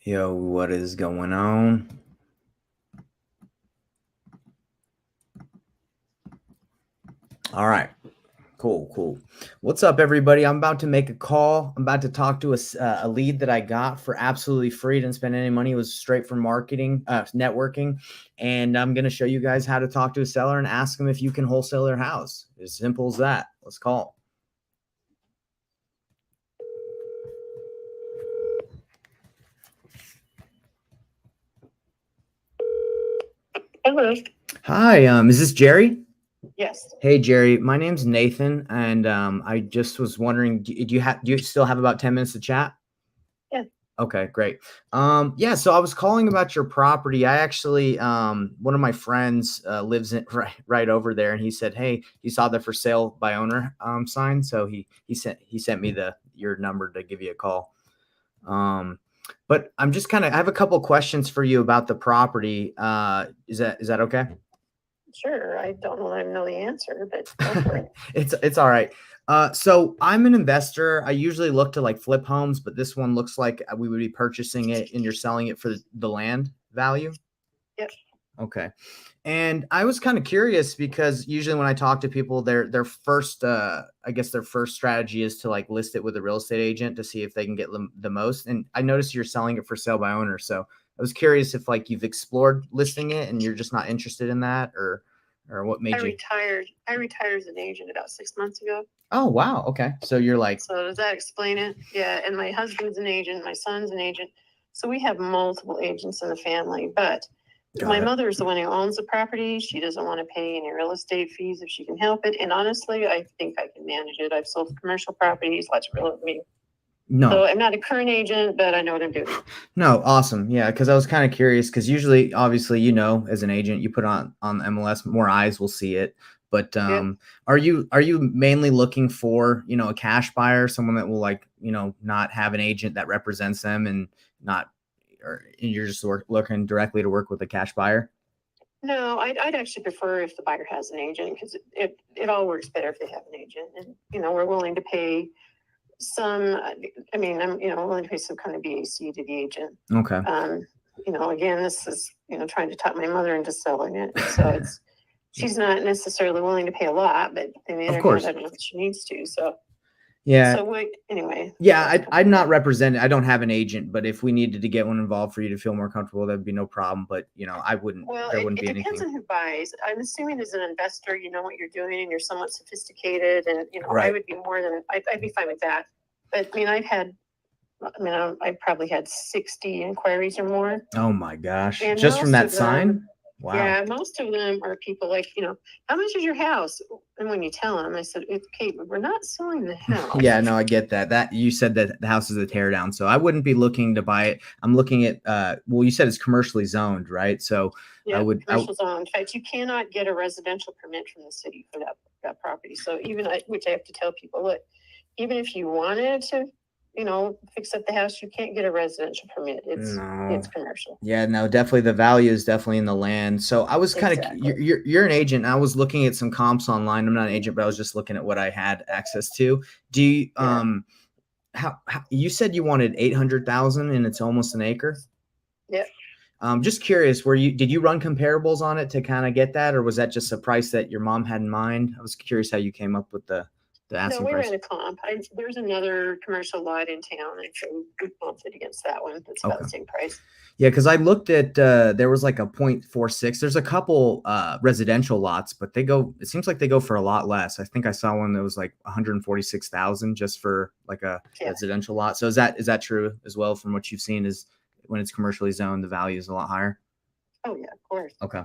Yo, what is going on? All right. Cool. What's up, everybody? I'm about to make a call. I'm about to talk to a lead that I got for absolutely free. Didn't spend any money. It was straight from marketing, networking. And I'm going to show you guys how to talk to a seller and ask them if you can wholesale their house. As simple as that. Let's call. Hello. Hi, is this Jerry? Yes. Hey, Jerry. My name's Nathan, and I just was wondering, do you still have about 10 minutes to chat? Yeah. Okay, great. Yeah, so I was calling about your property. I actually, one of my friends lives in right over there, and he said, hey, he saw the for sale by owner sign, so he sent me your number to give you a call. But I'm just I have a couple questions for you about the property. Is that okay? Sure. I don't know that I know the answer, but go for it. It's all right. So I'm an investor. I usually look to like flip homes, but this one looks like we would be purchasing it and you're selling it for the land value. Yep. Okay. And I was kind of curious because usually when I talk to people, their first, I guess their first strategy is to like list it with a real estate agent to see if they can get the most. And I noticed you're selling it for sale by owner. So I was curious if like you've explored listing it and you're just not interested in that, or what made you? I retired as an agent about 6 months ago. Oh, wow. Okay. So you're like, So does that explain it? Yeah. And my husband's an agent, my son's an agent. So we have multiple agents in the family, but my mother's the one who owns the property. She doesn't want to pay any real estate fees if she can help it. And honestly, I think I can manage it. I've sold commercial properties, lots of real estate. No. So I'm not a current agent, but I know what I'm doing. No, awesome. Yeah, because I was kind of curious because usually, obviously, as an agent, you put on MLS, more eyes will see it. But are you mainly looking for a cash buyer, someone that will not have an agent that represents them and not, or you're just looking directly to work with a cash buyer? No, I'd actually prefer if the buyer has an agent because it all works better if they have an agent, and we're willing to pay some. I'm willing to pay some kind of BAC to the agent. Okay. Again, this is trying to talk my mother into selling it, so she's not necessarily willing to pay a lot, but of course, I don't know if she needs to. So yeah. So anyway. Yeah, I'm not represented. I don't have an agent, but if we needed to get one involved for you to feel more comfortable, that'd be no problem. But I wouldn't. Well, there wouldn't it be depends anything. on who buys. I'm assuming as an investor, you know what you're doing, and you're somewhat sophisticated, and Right. I would be I'd be fine with that. But I probably had 60 inquiries or more. Oh my gosh! And just from that most of them- sign. Wow. Yeah, most of them are people like, how much is your house? And when you tell them, I said, okay, we're not selling the house. Yeah, no, I get that. That you said that the house is a tear down, so I wouldn't be looking to buy it. I'm looking at well, you said it's commercially zoned, right? So yeah, commercial zone. In fact, you cannot get a residential permit from the city for that property. So which I have to tell people, look, even if you wanted to, fix up the house, you can't get a residential permit. It's commercial. Yeah, no, definitely the value is definitely in the land. So I was kind of you're an agent. I was looking at some comps online. I'm not an agent, but I was just looking at what I had access to. Do you how you said you wanted 800,000 and it's almost an acre? Yeah. Just curious, did you run comparables on it to kind of get that, or was that just a price that your mom had in mind? I was curious how you came up with the asking price. No, we ran a comp. There's another commercial lot in town, and so we comped it against that one. That's about the same price. Yeah, because I looked at there was like a 0.46. There's a couple residential lots, but it seems like they go for a lot less. I think I saw one that was like 146,000 just for like a residential lot. So is that true as well from what you've seen? Is when it's commercially zoned, the value is a lot higher? Oh yeah, of course. Okay.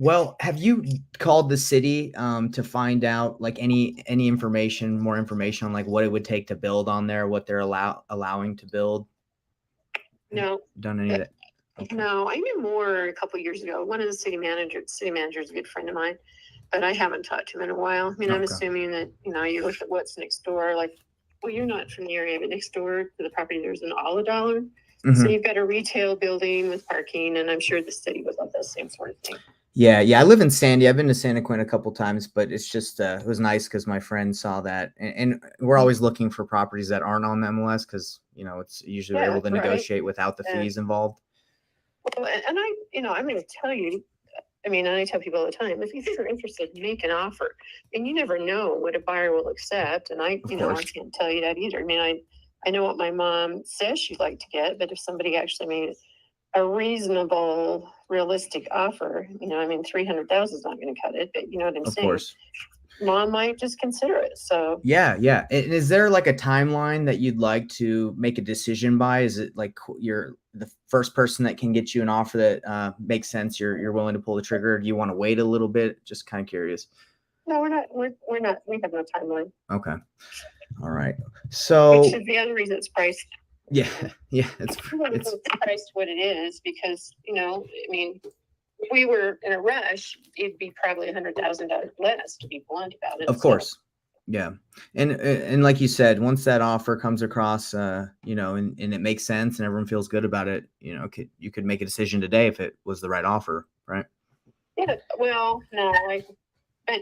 Well, have you called the city to find out like any more information on like what it would take to build on there, what they're allowing to build? No. Done any of that? Okay. No, I knew more a couple of years ago. One of the city manager is a good friend of mine, but I haven't talked to him in a while. I'm assuming that, you look at what's next door, like, well, you're not from the area, but next door to the property, there's an Olive Dollar. Mm-hmm. So you've got a retail building with parking, and I'm sure the city would love that same sort of thing. Yeah, yeah. I live in Sandy. I've been to Santa Quinn a couple times, but it's just it was nice because my friend saw that, and we're always looking for properties that aren't on the MLS because it's usually we're Yeah, able to right. negotiate without the And, fees involved. well, and I'm going to tell you, I mean, I tell people all the time, if you're interested, make an offer. And you never know what a buyer will accept. And Of I course, can't tell you that either. I mean, I know what my mom says she'd like to get, but if somebody actually made a reasonable, realistic offer, I mean, 300,000 is not going to cut it, but you know what I'm of saying? course. Mom might just consider it. So, Yeah, yeah. And is there like a timeline that you'd like to make a decision by? Is it like you're the first person that can get you an offer that makes sense? You're willing to pull the trigger. Or do you want to wait a little bit? Just kind of curious. no, we're not, we have no timeline, Okay. All right. which So is the other reason it's priced. yeah, yeah. It's It's priced what it is because, I mean, if we were in a rush, it'd be probably $100,000 less, to be blunt about it. of course. Yeah. And like you said, once that offer comes across, and it makes sense and everyone feels good about it, you could make a decision today if it was the right offer, right? Yeah, well, no, but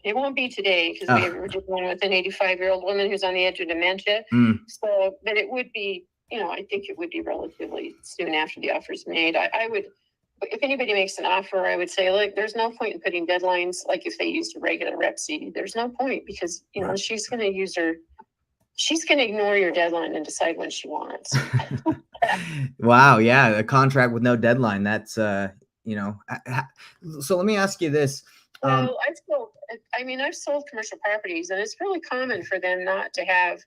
it won't be today because Oh, we're dealing with an 85-year-old woman who's on the edge of dementia. mm, So, but it would be, I think it would be relatively soon after the offer's made. I would, if anybody makes an offer, I would say, look, there's no point in putting deadlines like if they used a regular rep CD. There's no point because, right. she's going to ignore your deadline and decide when she wants. Wow. Yeah. A contract with no deadline. That's, so let me ask you this. Well, I've sold commercial properties and it's really common for them not to have,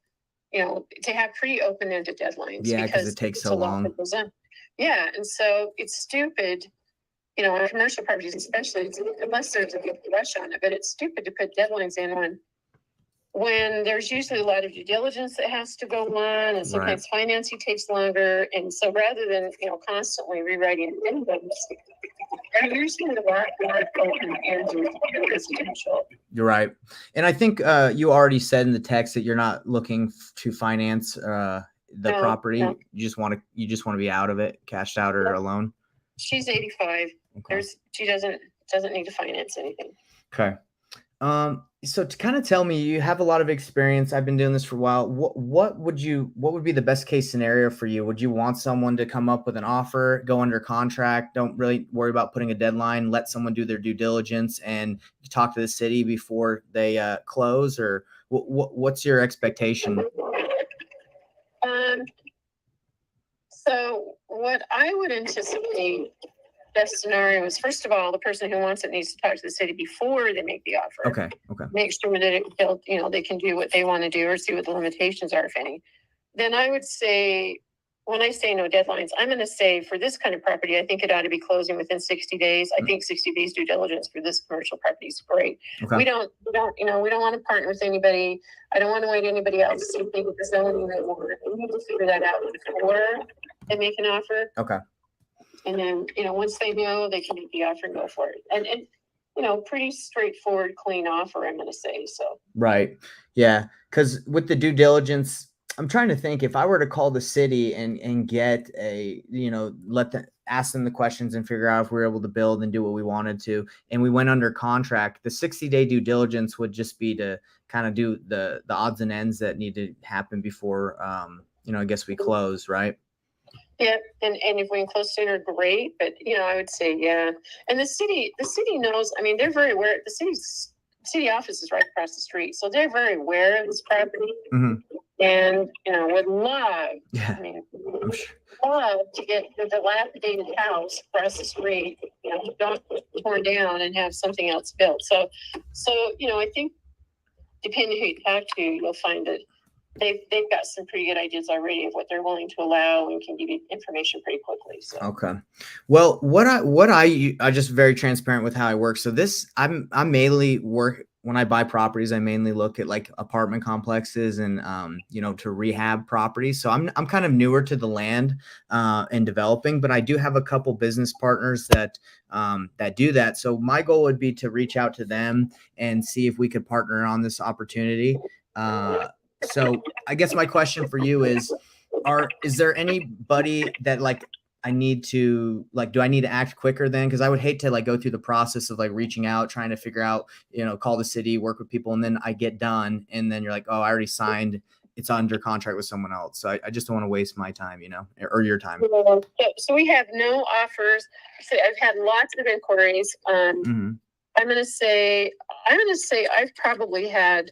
to have pretty open-ended deadlines Yeah, because because it takes it's so a lot long. that goes in. Yeah, and so it's stupid, on commercial properties especially, unless there's a big rush on it, but it's stupid to put deadlines in when there's usually a lot of due diligence that has to go on, and sometimes financing takes longer. And so rather than, constantly rewriting anything, they're usually a lot more open-ended residential. You're right. And I think you already said in the text that you're not looking to finance the No, property. no. You just want to be out of it, cashed out or Yep. alone. She's 85. Okay. She doesn't need to finance anything. Okay. So to kind of tell me, you have a lot of experience. I've been doing this for a while. What would be the best case scenario for you? Would you want someone to come up with an offer, go under contract, don't really worry about putting a deadline, let someone do their due diligence and talk to the city before they close, or what's your expectation? So what I would anticipate best scenario is, first of all, the person who wants it needs to talk to the city before they make the offer. Okay. Okay. Make sure that they can do what they want to do or see what the limitations are, if any. Then I would say, when I say no deadlines, I'm going to say for this kind of property, I think it ought to be closing within 60 days. I think 60 days due diligence for this commercial property is great. Okay. We don't want to partner with anybody. I don't want to wait anybody else to think of the zoning they want. We need to figure that out before they make an offer. Okay. And then, once they know, they can make the offer and go for it. And pretty straightforward, clean offer, I'm going to say. So. Right. Yeah. Because with the due diligence, I'm trying to think if I were to call the city and get ask them the questions and figure out if we were able to build and do what we wanted to, and we went under contract, the 60-day due diligence would just be to kind of do the odds and ends that need to happen before, I guess we close, right? Yeah, and if we can close sooner, great. But I would say yeah. And the city knows. I mean, they're very aware. The city office is right across the street, so they're very aware of this property. Mm-hmm. And would love. Yeah, I mean, I'm sure. love to get the dilapidated house across the street, don't torn down and have something else built. So I think depending who you talk to, you'll find that they've got some pretty good ideas already of what they're willing to allow and can give you information pretty quickly. So. Okay. Well, I just very transparent with how I work. So I mainly work when I buy properties. I mainly look at like apartment complexes and to rehab properties. So I'm kind of newer to the land and developing, but I do have a couple business partners that do that. So my goal would be to reach out to them and see if we could partner on this opportunity. So I guess my question for you is there anybody that like I need to like, do I need to act quicker then? Cause I would hate to like go through the process of like reaching out, trying to figure out, call the city, work with people. And then I get done and then you're like, oh, I already signed. It's under contract with someone else. So I just don't want to waste my time, or your time. So we have no offers. So I've had lots of inquiries. Mm-hmm. I'm going to say I've probably had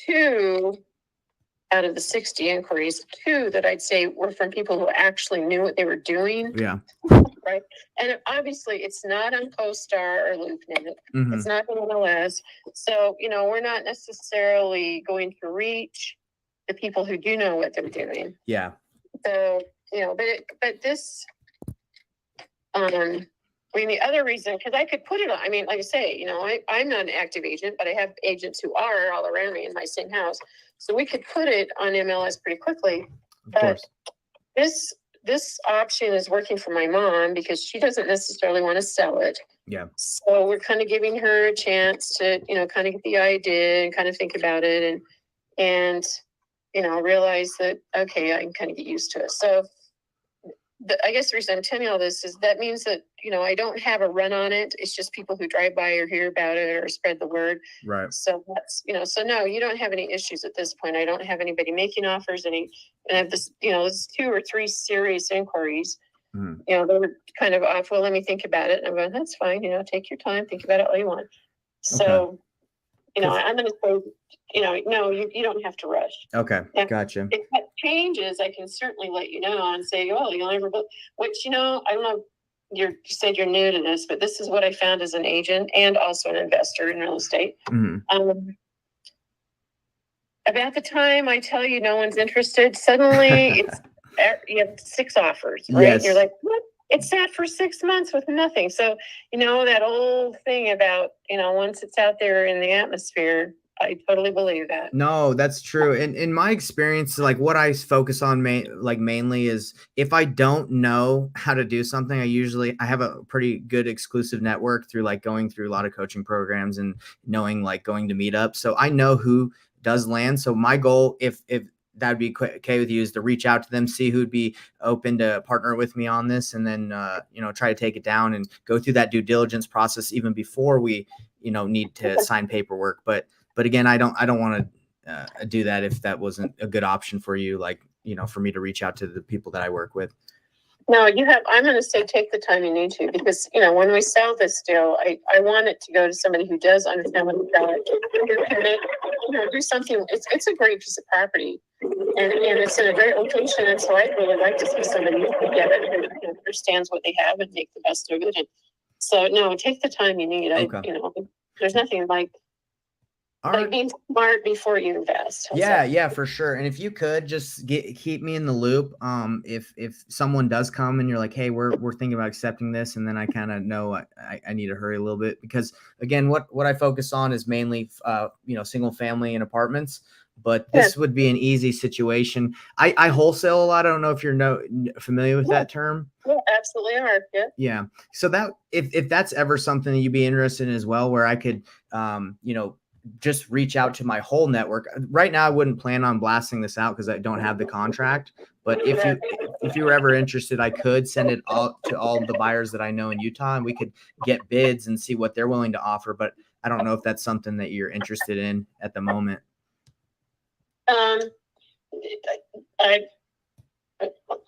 2 out of the 60 inquiries, 2 that I'd say were from people who actually knew what they were doing. Yeah. Right. And obviously it's not on CoStar or LoopNet. Mm-hmm. It's not on MLS. So, we're not necessarily going to reach the people who do know what they're doing. Yeah. So, but this, the other reason, because I could put it on, like I say, I'm not an active agent, but I have agents who are all around me in my same house. So we could put it on MLS pretty quickly. Of course. This option is working for my mom because she doesn't necessarily want to sell it. Yeah. So we're kind of giving her a chance to, kind of get the idea and kind of think about it and realize that, okay, I can kind of get used to it. So I guess the reason I'm telling you all this is that means that, I don't have a run on it. It's just people who drive by or hear about it or spread the word. Right. So that's, so no, you don't have any issues at this point. I don't have anybody making offers, and I have this, this 2 or 3 serious inquiries. Mm-hmm. They were kind of off. Well, let me think about it. And I'm going, that's fine. Take your time, think about it all you want. So, okay. I'm going to say, no, you don't have to rush. Okay. Gotcha. If that changes, I can certainly let you know and say, oh, you'll never, which, I don't know, you said you're new to this, but this is what I found as an agent and also an investor in real estate. Mm-hmm. About the time I tell you no one's interested, suddenly you have 6 offers, right? Yes. You're like, what? It sat for 6 months with nothing. So, that old thing about, once it's out there in the atmosphere, I totally believe that. No, that's true. And in my experience, like what I focus on mainly is if I don't know how to do something, I have a pretty good exclusive network through like going through a lot of coaching programs and knowing like going to meetups. So I know who does land. So my goal, if that'd be okay with you, is to reach out to them, see who'd be open to partner with me on this, and then try to take it down and go through that due diligence process even before we need to sign paperwork. But again, I don't want to do that if that wasn't a good option for you, like for me to reach out to the people that I work with. No, I'm going to say take the time you need to, because, when we sell this deal, I want it to go to somebody who does understand what do something. It's a great piece of property, and it's in a great location. And so I'd really like to see somebody who get it, who understands what they have and make the best of it. And so, no, take the time you need. Okay. There's nothing like being smart before you invest. Yeah, for sure. And if you could just keep me in the loop, if someone does come and you're like, hey, we're thinking about accepting this, and then I kind of know I need to hurry a little bit, because again, what I focus on is mainly single family and apartments. But this would be an easy situation. I wholesale a lot. I don't know if you're familiar with that term. Yeah, absolutely are. Yeah. So that if that's ever something that you'd be interested in as well, where I could just reach out to my whole network. Right now, I wouldn't plan on blasting this out because I don't have the contract. But if you were ever interested, I could send it all to all of the buyers that I know in Utah, and we could get bids and see what they're willing to offer. But I don't know if that's something that you're interested in at the moment.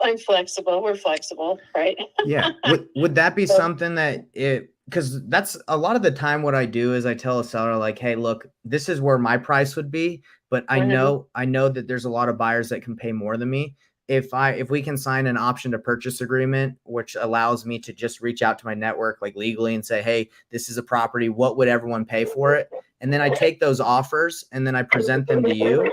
I'm flexible. We're flexible, right? Yeah. Would that be something that because that's a lot of the time what I do is I tell a seller like, hey, look, this is where my price would be, but I know that there's a lot of buyers that can pay more than me. If we can sign an option to purchase agreement, which allows me to just reach out to my network like legally and say, hey, this is a property, what would everyone pay for it? And then I take those offers and then I present them to you.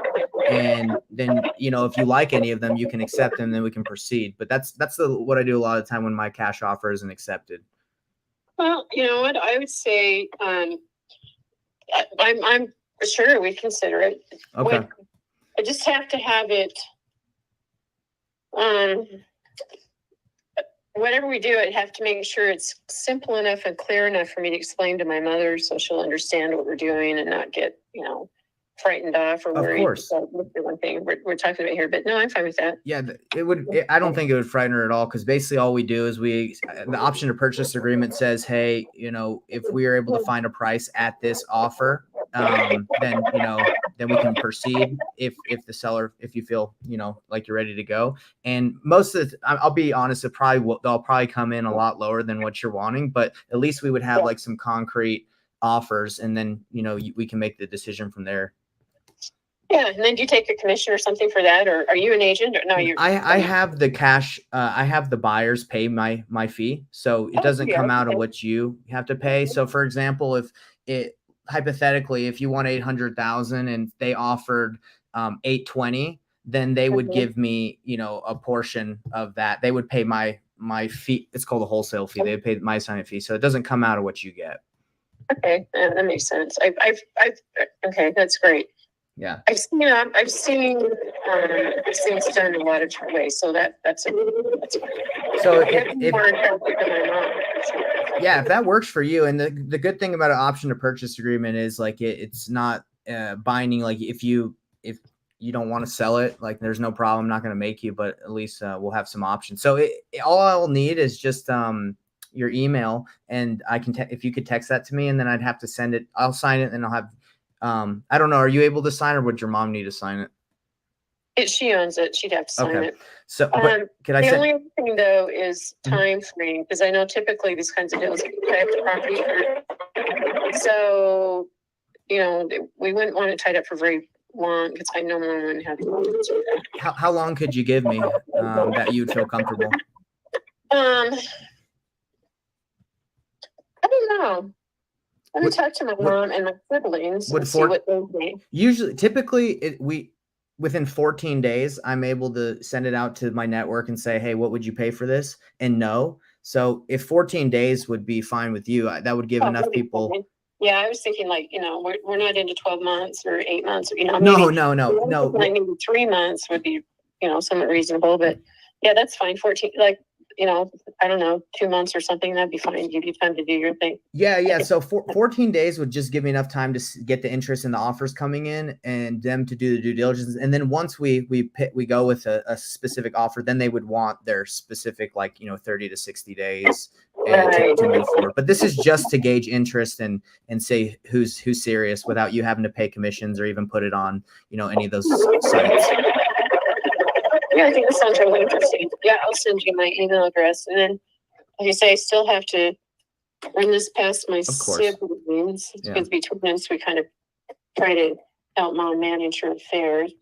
And then, if you like any of them, you can accept them, then we can proceed. But that's what I do a lot of the time when my cash offer isn't accepted. Well, you know what, I would say, I'm sure we consider it. Okay. I just have to have it, whatever we do, I'd have to make sure it's simple enough and clear enough for me to explain to my mother so she'll understand what we're doing and not get, frightened off or Of worried. course. That's the one thing we're talking about here, but no, I'm fine with that. Yeah, I don't think it would frighten her at all, because basically all we do is the option to purchase agreement says, hey, if we are able to find a price at this offer, then then we can proceed. If the seller, if you feel like you're ready to go, and most of the, I'll be honest, they'll probably come in a lot lower than what you're wanting, but at least we would have like some concrete offers, and then we can make the decision from there. Yeah, and then do you take a commission or something for that, or are you an agent? Or no, I have the cash. I have the buyers pay my fee, so it doesn't come out of what you have to pay. So, for example, if it hypothetically, if you want 800,000 and they offered 820, then they would give me a portion of that. They would pay my fee. It's called a wholesale fee. They would pay my assignment fee, so it doesn't come out of what you get. Okay, that makes sense. Okay, that's great. Yeah, I've seen these things done in a lot of different ways, so that's so if that works for you, and the good thing about an option to purchase agreement is like it's not binding. Like if you don't want to sell it, like there's no problem. I'm not going to make you, but at least we'll have some options. So all I'll need is just your email, and I can if you could text that to me, and then I'd have to send it. I'll sign it, and I'll have I don't know. Are you able to sign, or would your mom need to sign it? She owns it. She'd have to sign it. So, could I the only thing though is time frame, because I know typically these kinds of deals have the property. So, we wouldn't want it tied up for very long, because I know one wouldn't have. How long could you give me that you'd feel comfortable? I don't know. Let me talk to my mom and my siblings and see what they think. Usually, typically, within 14 days, I'm able to send it out to my network and say, hey, what would you pay for this? And no. So if 14 days would be fine with you, that would give enough people. Fine. Yeah, I was thinking like, we're not into 12 months or 8 months. No. Maybe 3 months would be, somewhat reasonable. But yeah, that's fine. 14, like, I don't know, 2 months or something, that'd be fine. Give you time to do your thing. Yeah. So 14 days would just give me enough time to get the interest in the offers coming in and them to do the due diligence. And then once we go with a specific offer, then they would want their specific, 30 to 60 days to move forward. But this is just to gauge interest and say who's serious without you having to pay commissions or even put it on, any of those sites. Yeah, I think this sounds really interesting. Yeah, I'll send you my email address. And then, like I say, I still have to run this past my siblings. Because between us, we kind of try to help mom manage her affairs.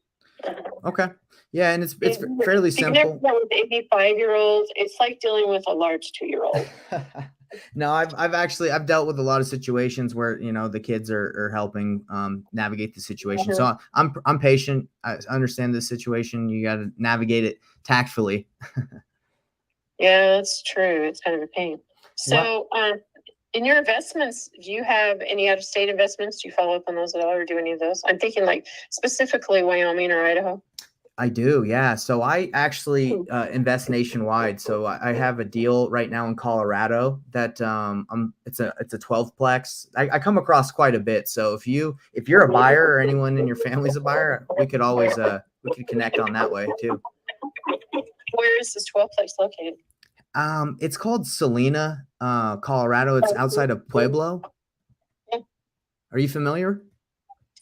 Okay. Yeah, and it's fairly simple. With 85-year-olds, it's like dealing with a large 2-year-old. No, I've dealt with a lot of situations where the kids are helping navigate the situation. So I'm patient. I understand the situation. You got to navigate it tactfully. Yeah, that's true. It's kind of a pain. So, in your investments, do you have any out-of-state investments? Do you follow up on those at all, or do any of those? I'm thinking like specifically Wyoming or Idaho. I do, yeah. So I actually invest nationwide. So I have a deal right now in Colorado that it's a 12-plex. I come across quite a bit. So if you're a buyer or anyone in your family's a buyer, we could always we could connect on that way too. Where is this 12-plex located? It's called Salina, Colorado. It's outside of Pueblo. Yeah. Are you familiar?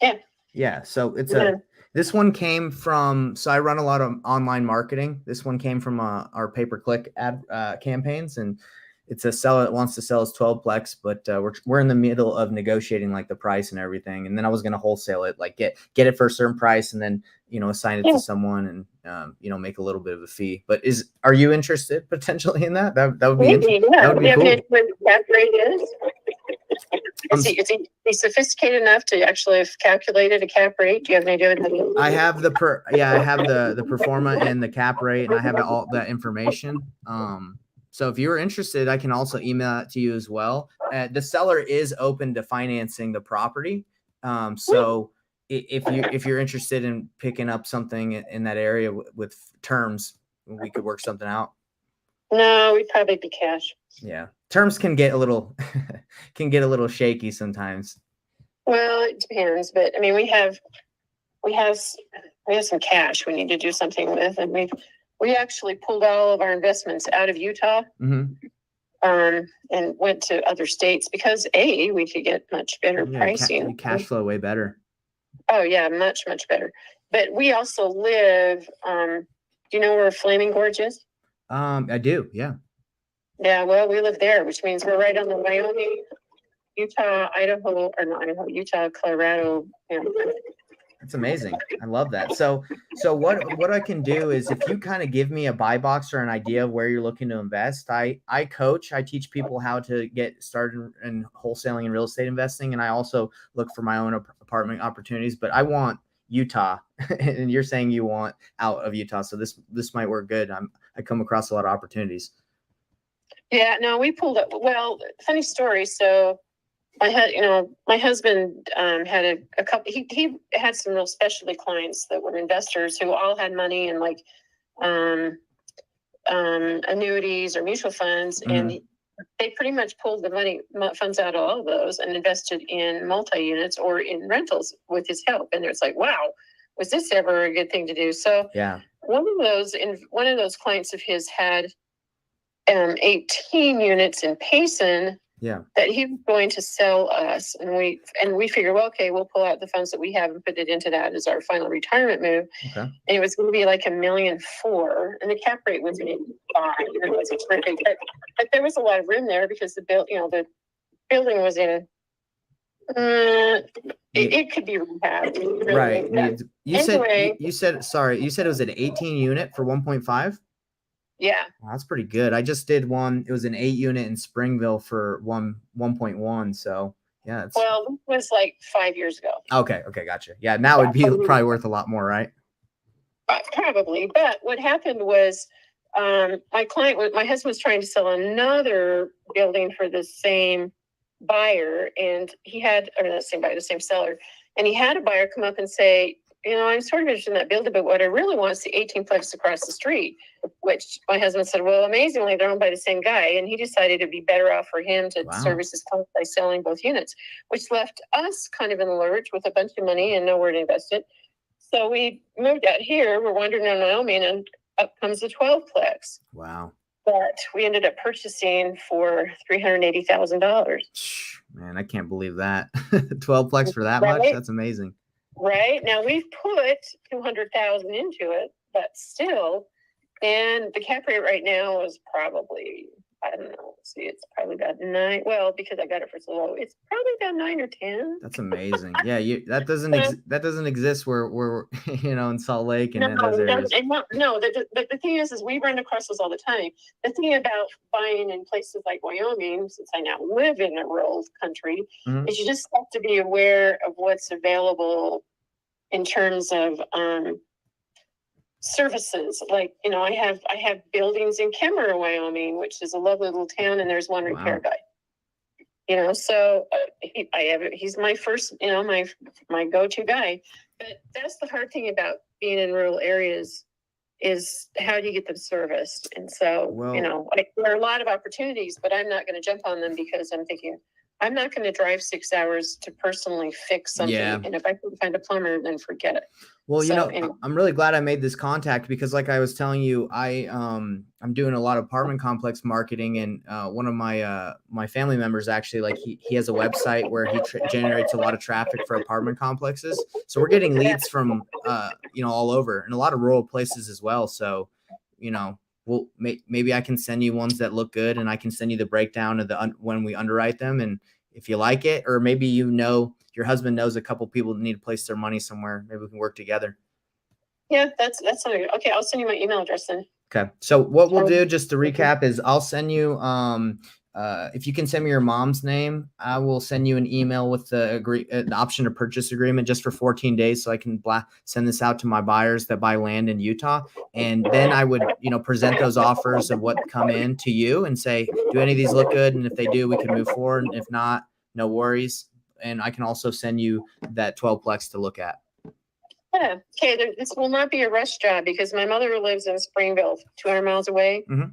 Yeah. Yeah. So this one came from, so I run a lot of online marketing. This one came from our pay-per-click ad campaigns, and it's a seller that wants to sell his 12-plex, but we're in the middle of negotiating like the price and everything. And then I was going to wholesale it, like get it for a certain price, and then assign it to someone and make a little bit of a fee. But are you interested potentially in that? That would be interesting. Yeah. That would be cool. What cap rate is? Is he sophisticated enough to actually have calculated a cap rate? Do you have any idea? I have the pro forma and the cap rate, and I have all that information. So if you're interested, I can also email it to you as well. The seller is open to financing the property. So if you're interested in picking up something in that area with terms, we could work something out. No, we'd probably be cash. Yeah. Terms can get a little shaky sometimes. Well, it depends, but I mean, we have we have some cash we need to do something with, and we actually pulled all of our investments out of Utah. Mm-hmm. And went to other states because we could get much better pricing. Cash flow way better. Oh yeah, much better. But we also live. Do you know where Flaming Gorge is? I do. Yeah. Yeah. Well, we live there, which means we're right on the Wyoming, Utah, Idaho, or not Idaho, Utah, Colorado. That's amazing. I love that. So what I can do is, if you kind of give me a buy box or an idea of where you're looking to invest, I teach people how to get started in wholesaling and real estate investing. And I also look for my own apartment opportunities, but I want Utah and you're saying you want out of Utah. So this might work good. I come across a lot of opportunities. Yeah, no, we pulled up. Well, funny story. So my husband had a couple. He had some real specialty clients that were investors who all had money in like annuities or mutual funds, and they pretty much pulled the funds out of all of those and invested in multi-units or in rentals with his help. And it's like, wow, was this ever a good thing to do? So yeah, one of those clients of his had 18 units in Payson. Yeah. That he was going to sell us, and we figured, well, okay, we'll pull out the funds that we have and put it into that as our final retirement move. Okay. And it was going to be like $1.4 million, and the cap rate was 5. It was terrific, but there was a lot of room there because the building was in. It could be rehabbed. Really, right. You said it was an 18 unit for 1.5. Yeah. Wow, that's pretty good. I just did one. It was an 8 unit in Springville for 1.1. So yeah. Well, it was like 5 years ago. Okay. Gotcha. Yeah. Now it'd be probably worth a lot more, right? Probably. But what happened was, my husband was trying to sell another building for the same buyer, and the same seller. And he had a buyer come up and say, I'm sort of interested in that building, but what I really want is the 18-plex across the street, which my husband said, well, amazingly, they're owned by the same guy. And he decided it'd be better off for him to service his client by selling both units, which left us kind of in the lurch with a bunch of money and nowhere to invest it. So we moved out here. We're wandering around Wyoming, and up comes the 12-plex. Wow. But we ended up purchasing for $380,000. Man, I can't believe that. 12-plex for that much? That's amazing. Right. Now we've put $200,000 into it, but still, and the cap rate right now is probably, I don't know. See, it's probably about 9. Well, because I got it for so low, it's probably about 9 or 10. That's amazing. Yeah, that doesn't exist where in Salt Lake and in those areas. No. The thing is we run across those all the time. The thing about buying in places like Wyoming, since I now live in a rural country, is you just have to be aware of what's available in terms of services. Like, I have buildings in Kemmerer, Wyoming, which is a lovely little town, and there's one repair guy. So he's my first, my go-to guy. But that's the hard thing about being in rural areas is how do you get them serviced? And so, there are a lot of opportunities, but I'm not going to jump on them because I'm thinking, I'm not going to drive 6 hours to personally fix something. Yeah. And if I can find a plumber, then forget it. Well, I'm really glad I made this contact because, like I was telling you, I'm doing a lot of apartment complex marketing, and one of my family members actually, like he has a website where he generates a lot of traffic for apartment complexes. So we're getting leads from all over and a lot of rural places as well. So, well, maybe I can send you ones that look good, and I can send you the breakdown of when we underwrite them, and if you like it, or maybe your husband knows a couple people that need to place their money somewhere. Maybe we can work together. Yeah, that's something. Okay, I'll send you my email address then. Okay. So what we'll do, just to recap, is I'll send you if you can send me your mom's name, I will send you an email with the option to purchase agreement just for 14 days, so I can send this out to my buyers that buy land in Utah, and then I would present those offers of what come in to you and say, do any of these look good? And if they do, we can move forward. And if not, no worries. And I can also send you that 12-plex to look at. Yeah. Okay. This will not be a rush job because my mother lives in Springville, 200 miles away. Mm-hmm.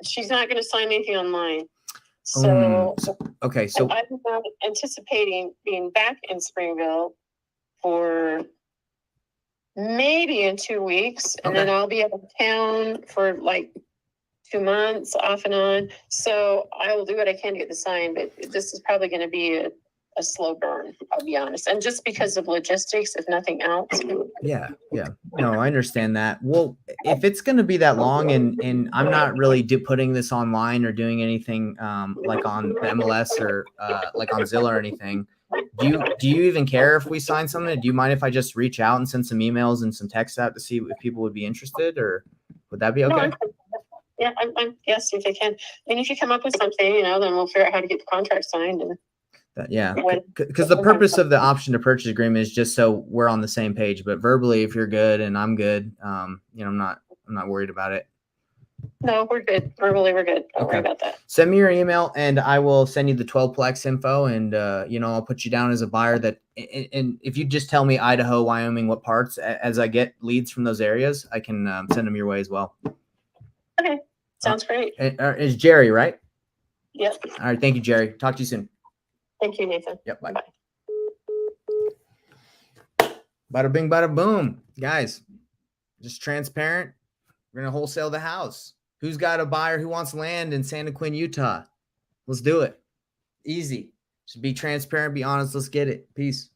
She's not going to sign anything online. So I'm not anticipating being back in Springville for maybe in 2 weeks, and then I'll be out of town for like 2 months off and on. So I will do what I can to get the sign, but this is probably going to be a slow burn, I'll be honest. And just because of logistics, if nothing else. Yeah. No, I understand that. Well, if it's going to be that long and I'm not really putting this online or doing anything like on the MLS or like on Zillow or anything, do you even care if we sign something? Do you mind if I just reach out and send some emails and some texts out to see if people would be interested, or would that be okay? No, yeah, I'm yes, if you can. I mean, if you come up with something, then we'll figure out how to get the contract signed. And yeah, because the purpose of the option to purchase agreement is just so we're on the same page. But verbally, if you're good and I'm good, I'm not worried about it. No, we're good. Verbally, we're good. Don't worry about that. Send me your email and I will send you the 12plex info, and I'll put you down as a buyer. That and if you just tell me Idaho, Wyoming, what parts, as I get leads from those areas, I can send them your way as well. Okay, sounds great. Is Jerry right? Yep. All right, thank you, Jerry. Talk to you soon. Thank you, Nathan. Yep. Bye. Bada bing, bada boom, guys. Just transparent. We're gonna wholesale the house. Who's got a buyer who wants land in Santa Quinn, Utah? Let's do it. Easy. Just be transparent, be honest. Let's get it. Peace.